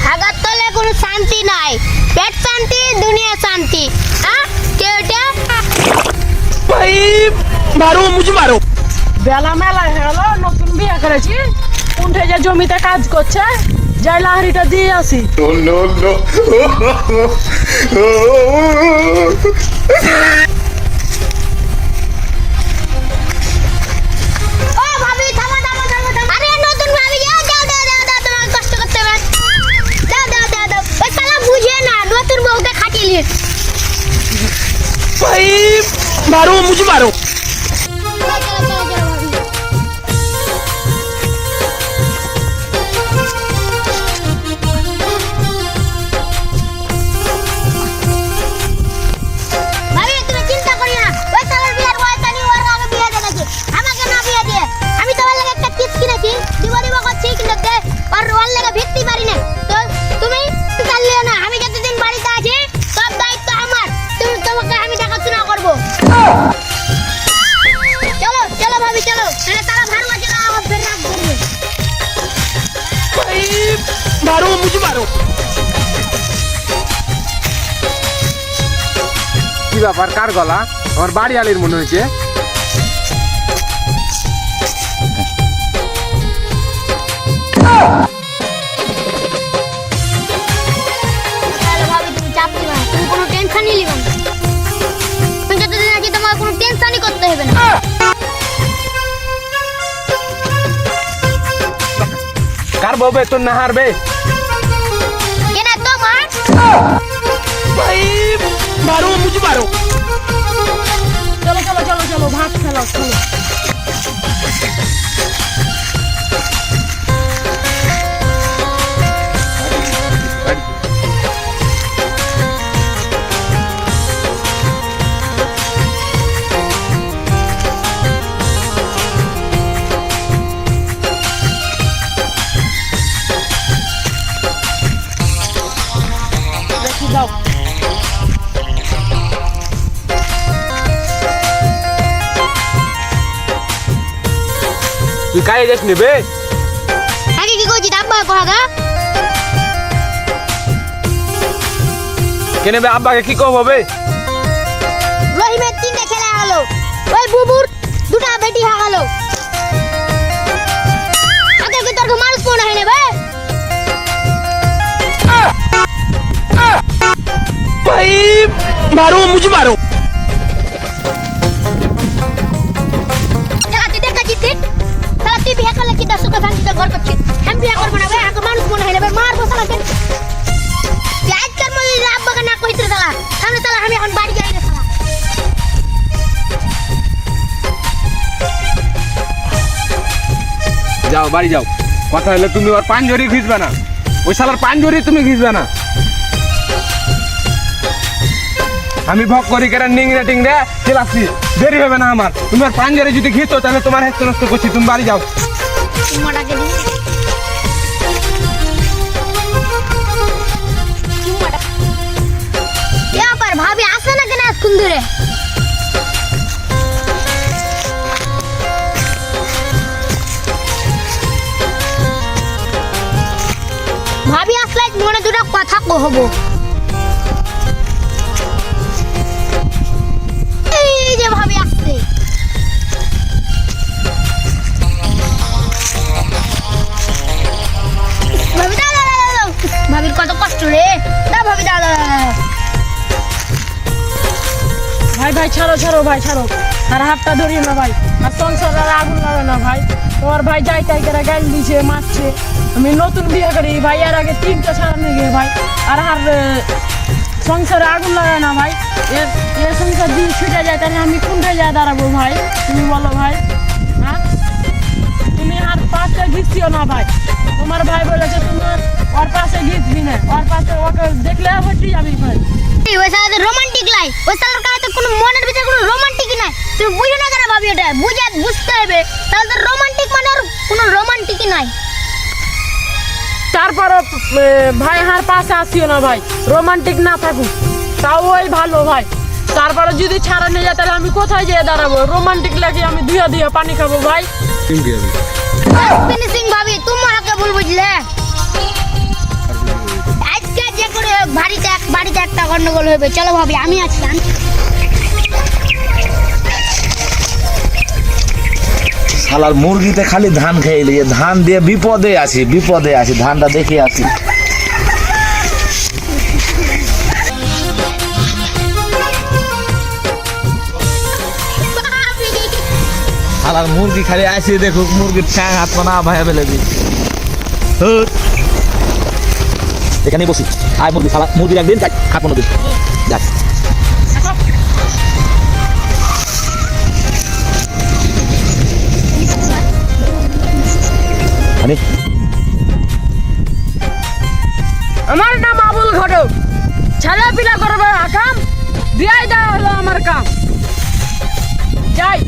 হাগার তলে কোনো শান্তি নাই, পেট শান্তি দুনিয়া শান্তি। হ্যাঁ কে ওটা? ভাই মারো, মুঝে মারো। বেলা মেলা হলো, নতুন বিয়ে করেছি, উঠে যে জমিতে কাজ করছে, যাই লাহরিটা দিয়ে আসি। ও ভাবি থামো থামো থামো থামো। আরে নতুন ভাবি যাও যাও যাও যাও যাও, তোমাকে কষ্ট করতে হবে। যাও যাও যাও যাও। ওই শালা বুঝে না, নতুন বউকে খাটিয়ে ভাই মারো, মুঝে মারো। মারো, মুঝে মারো। কি ব্যাপার, কার গলা? আমার বাড়ি আলির মনে হয়েছে। তুমি কোনো টেনশনই নিবে না, তুমি যতদিন আছি তোমার কোনো টেনশনই করতে হবে না। কার বউ বেতন না হারবে? কেন তোমার? ভাই মারো, মুঝে মারো। চলো চলো চলো চলো, ভাত খেলো চলো। যাও। তুই কাজে যাস নেবে? আগে কি কইছি আব্বা কোহাগা? কেন বে, আব্বাকে কি কব হবে? রহিমের তিনটা খেলা হলো, ওই বুবুর দুটা বেটি হয়ে গেল। আগে কি তোর মানুষ মনে হয় নেবে? ভাই মারো, মুঝে মারো। তুই দেখাচ্ছিস তাহলে তুই বিয়ে করলে কি দশ সুখে শান্তিতে ঘর করছিস? আমি বিয়ে করবো না ভাই, আগে মানুষ মনে হয় নেবে, মারবো শালাকে। তুই আজকের মধ্যে আব্বাকে না কইতে শালা, সামনে শালা আমি এখন বাড়ি যাই রে শালা। যাও বাড়ি যাও। কথা হলে তুমি ওর পাঞ্জরি ঘিসবে না, ওই শালার পাঞ্জরি তুমি ঘিসবে না। আমি ভক করি কেন নিংড়ে টিংড়ে খেলাচ্ছি, দেরি হবে না আমার। তুমি আর পাঞ্জরে যদি ঘিতো তাহলে তোমার হেস্ত নষ্ট করছি। তুমি বাড়ি যাও। চুম্মাটাকে দিই, চুম্মাটা। এ আবার ভাবি আসে না কেন এতক্ষণ ধরে? ভাবি আসলে মনে দুটো কথা কহবো। এই যে ভাবি আসছে, ভাবি দাঁড়া ভাবির কত কষ্ট রে, দা ভাবি দাঁড়া। ভাই ভাই ছাড়ো ছাড়ো ভাই ছাড়ো, আর হাতটা ধরিয়ে না ভাই, আর সংসার আর আগুন লাগে না ভাই। তোমার ভাই যাই তাই করে গাল দিছে, মারছে। আমি নতুন বিয়ে করি ভাই, এর আগে 3টা ছাড়া নিয়ে গিয়ে ভাই, আর সংসারে আগুন লাগে না ভাই। এর সংসার দিন ছুটে যায়, তাহলে আমি কোনটায় যা দাঁড়াবো ভাই? তুমি বলো ভাই। হ্যাঁ তুমি আর পাশে ঘিসছিও না ভাই। তোমার ভাই বলেছে তোমার ওর পাশে ঘিসবি না, ওর পাশে ওকে দেখলে হচ্ছে যাবি ভাই। ওই সাথে রোমান্টিক লাই, ওই সালার কাছে কোনো মনের ভিতরে কোনো রোমান্টিকই নাই। তুমি বুঝো না কেন ভাবি? এটা বুঝতে হবে, তাহলে তো রোমান্টিক মানে আর কোনো রোমান্টিকই নাই। তারপরও ভাই হার পাশে আসিও না ভাই, রোমান্টিক না থাকুক তাও ওই ভালো ভাই। তারপরে যদি ছাড়া নিয়ে যায় তাহলে আমি কোথায় যেয়ে দাঁড়াবো? রোমান্টিক লাগে আমি ধুয়ে ধুয়ে পানি খাবো ভাই। ফিনিশিং ভাবি তোমার আগে ভুল বুঝলে। বাড়িতে একটা গন্ডগোল হবে। চলো ভাবি, আমি আছি। শালার মুরগিতে খালি ধান খেয়ে লিয়ে ধান দিয়ে বিপদে আছি ধানটা দেখে আসি। শালার মুরগি খালি আসি দেখুক মুরগির ঠ্যাং হাত পা না ভাইয়া ফেলে দি। এখানে বসি আয় মুরগি শালা মুরগির একদিন যাক হাত পা দিন যাক। আমার নাম আবুল ঘটক। ছেলে পিলা করবে কাম, বিয়াই দেওয়া হলো আমার কাম। যাই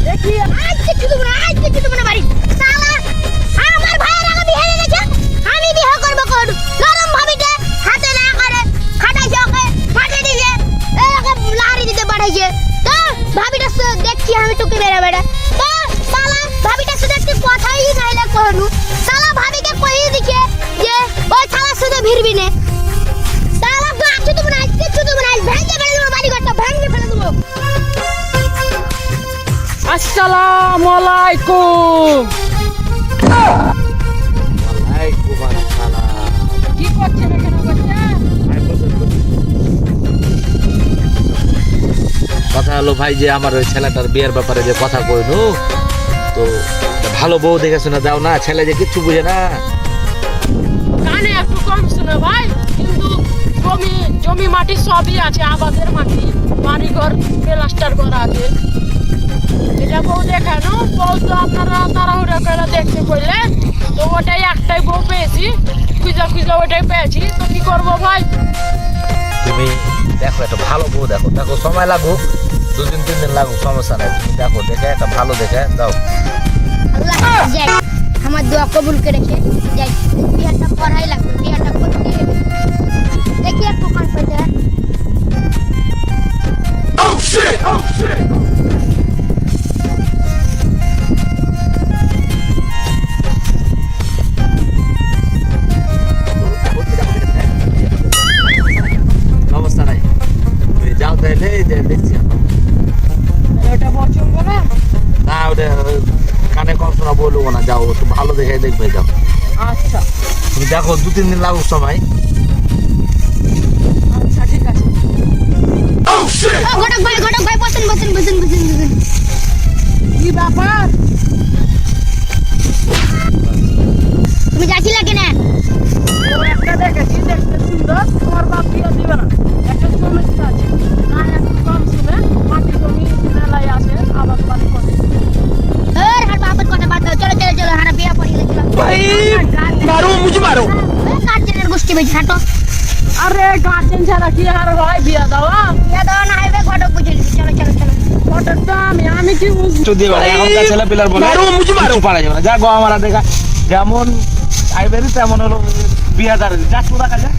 দেখি আজকে কিছু না বাড়ি। শালা আমার ভাইয়ের আগে বিয়ে হয়ে গেছে, আমি বিয়ে করব কোন? গরম ভাবিতে হাতে না করে খাটাইছে, ওকে ফাটে দিছে, এরকম লাড়ি দিতে পাঠাইছে। তো ভাবিটা দেখছি আমি তোকে বেড়া বেড়া। তো শালা ভাবিটা শুধু একটু কথাই নাইলে কোনু। শালা ভাবিকে কই দিছে যে ওই শালা শুধু ভিড়বি না। শালা তো আজকে তুমি না ভেঙে ফেলে দেবো, বাড়ি ঘরটা ভেঙে ফেলে দেবো। আসসালামু আলাইকুম। কি করছেন এখানে বাচ্চা? কথা হলো ভাই যে আমার ওই ছেলেটার বিয়ের ব্যাপারে যে কথা কইনু, তো ভালো বউ দেখে শুনে দাও না, ছেলে যে কিচ্ছু বুঝে না। কানে একটু কম শুনে ভাই, কিন্তু জমি মাটি সবই আছে, আবাদের মাটি, বাড়িঘর প্লাস্টার করা আছে। এটা বউ দেখানো, বউ তো আপনারা তাড়াহুড়া করে দেখতে করলে, তো ওটাই একটাই বউ পেয়েছি, খুঁজা ওটাই পেয়েছি, তো কি করবো ভাই? তুমি দেখো একটা ভালো বউ দেখো সময় লাগুক, 2-3 দিন লাগুক, সমস্যা নাই। তুমি দেখো দেখে একটা ভালো দেখে দাও। আল্লাহ যাই আমার দোয়া কবুল করেছে। যাই বিয়াটা পড়াই লাগবে, বিয়াটা করতে হবে। দেখি একটু কান পেতে। সমস্যা নাই, তুমি যাও তাইলে যে দেখছি ওটা পছন্দ না? না, ওটা কানে কম শোনা বলবো না, যাও একটু ভালো দেখে দেখবে যাও। আচ্ছা তুমি দেখো 2-3 দিন লাগুক সময়। আচ্ছা ঠিক আছে। ঘটক ভাই বসেন। কি ব্যাপার? তুমি যাচ্ছিলে কেনা? একটা দেখেছি, দেখতে সুন্দর, তোমার বাপ বিয়ে দিবে না। একটা সমস্যা আছে, না একটু কম শুনে, মাটি জমি মেলায় আছে, আবাদ বাড়ি করে। হার বাবার কথা বাদ দাও, চলো হারা বিয়া পড়ে গেছিল। भाई मारो मुझे मारो। কাজের গোষ্ঠী বেশি হাঁটো। আরে গার্জেন ছাড়া কি আর হয় বিয়ে দেওয়া? বিয়া দেওয়া না হবে, ঘটক বুঝে নিবি। চলো ওটার তো আমি কি বুঝবো? যদি এখনকার ছেলে পিলার বলে মারো মুঝে মারো। কিছু পারা যাবে না। যা গো আমার দেখা যেমন আইবেরি তেমন হলো বিয়াদার, যা চুরা কাজা